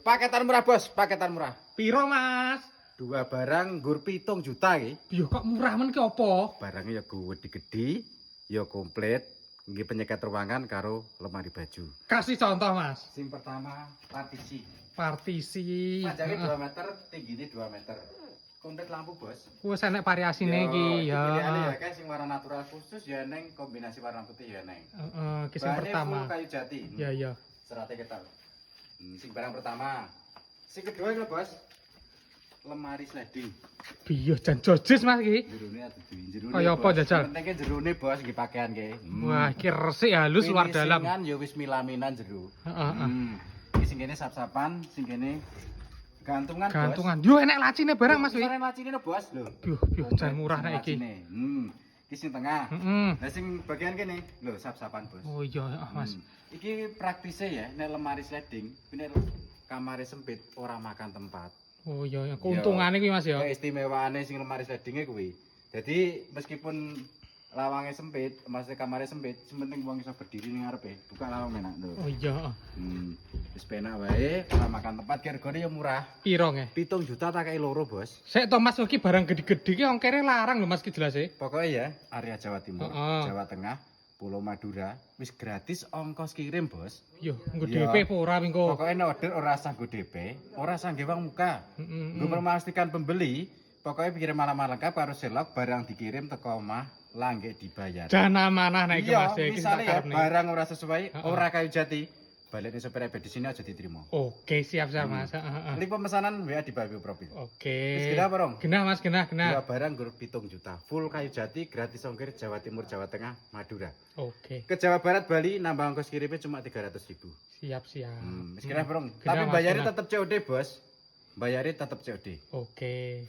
Paketan murah, Bos. Paketan murah. Piro, Mas? Dua barang nggur 7 juta iki. Yo kok murah men ki apa? Barangnya ya gede-gede, ya komplit, nggih penyekat ruangan karo lemari baju. Kasih contoh, Mas. Sing pertama partisi. Partisi. Panjangnya 2 meter, tingginya 2 meter. Komplit lampu, Bos. Wes enek variasine iki ya. Pilihannya ya kan sing warna natural khusus ya neng, kombinasi warna putih ya neng. Heeh, ki sing Bahannya pertama. full kayu jati. Ya ya. Seratnya ketal. Sing barang pertama. Sing kedua ini, Bos. Lemari sliding. Biyo jan jojis, Mas iki. Jerone atuh jerone. Kaya apa, Jajal? Pentingnya jerone, Bos, nggih pakaian nggih. Wah, iki resik halus luar dalam. Finisingan ya wis milaminan jero. Heeh. Iki sing kene sap-sapan, sing kene gantungan, Bos. Gantungan. Yo enek lacine barang, Mas iki. Besare lacine, Bos, lho. Yo jan murah nek iki. Iki sing tengah. Heeh. Lah sing bagian kene, lho sap-sapan, Bos. Oh iya, Mas. Iki praktisnya ya, nek lemari sliding, nek kamare sempit ora makan tempat. Oh iya, keuntungane kuwi Mas ya. Keistimewaane sing lemari slidinge kuwi. Jadi meskipun lawangnya sempit, maksudnya kamarnya sempit, sementing wong iso berdiri ning ngarepe, buka lawang enak lho. Oh iya. Wis penak wae, ora makan tempat, regane ya murah. Piro nge? 7 juta tak kei loro, Bos. Sik to Mas iki barang gede-gede ki ongkire larang lho Mas ki jelas e. Pokoknya ya, area Jawa Timur, Heeh. Jawa Tengah, Pulau Madura, wis gratis ongkos kirim, Bos. Yo, nggo Iya. DP apa ora mingko? Pokoknya order ora usah nggo DP, ora usah nggih wong muka. Nggo memastikan pembeli, pokoknya pikiran malam-malam lengkap karo selok barang dikirim teko omah langge dibayar. Dana manah nek iki Iya, Mas iki misalnya ya karepne. barang ora sesuai, ora kayu jati, balik nih sopir di sini aja diterima. Oke, siap-siap Mas. Heeh. Ini pemesanan WA di Babi Profil. Oke. Wis genah apa, Rong? Genah Mas, genah. Dua barang nggur 7 juta, full kayu jati, gratis ongkir Jawa Timur, Jawa Tengah, Madura. Oke. Ke Jawa Barat, Bali, nambah ongkos kirimnya cuma 300.000. Siap-siap. Wis genah, Bro. Genah, Tapi Mas, bayarnya genah. tetap COD, Bos. Bayarnya tetap COD. Oke.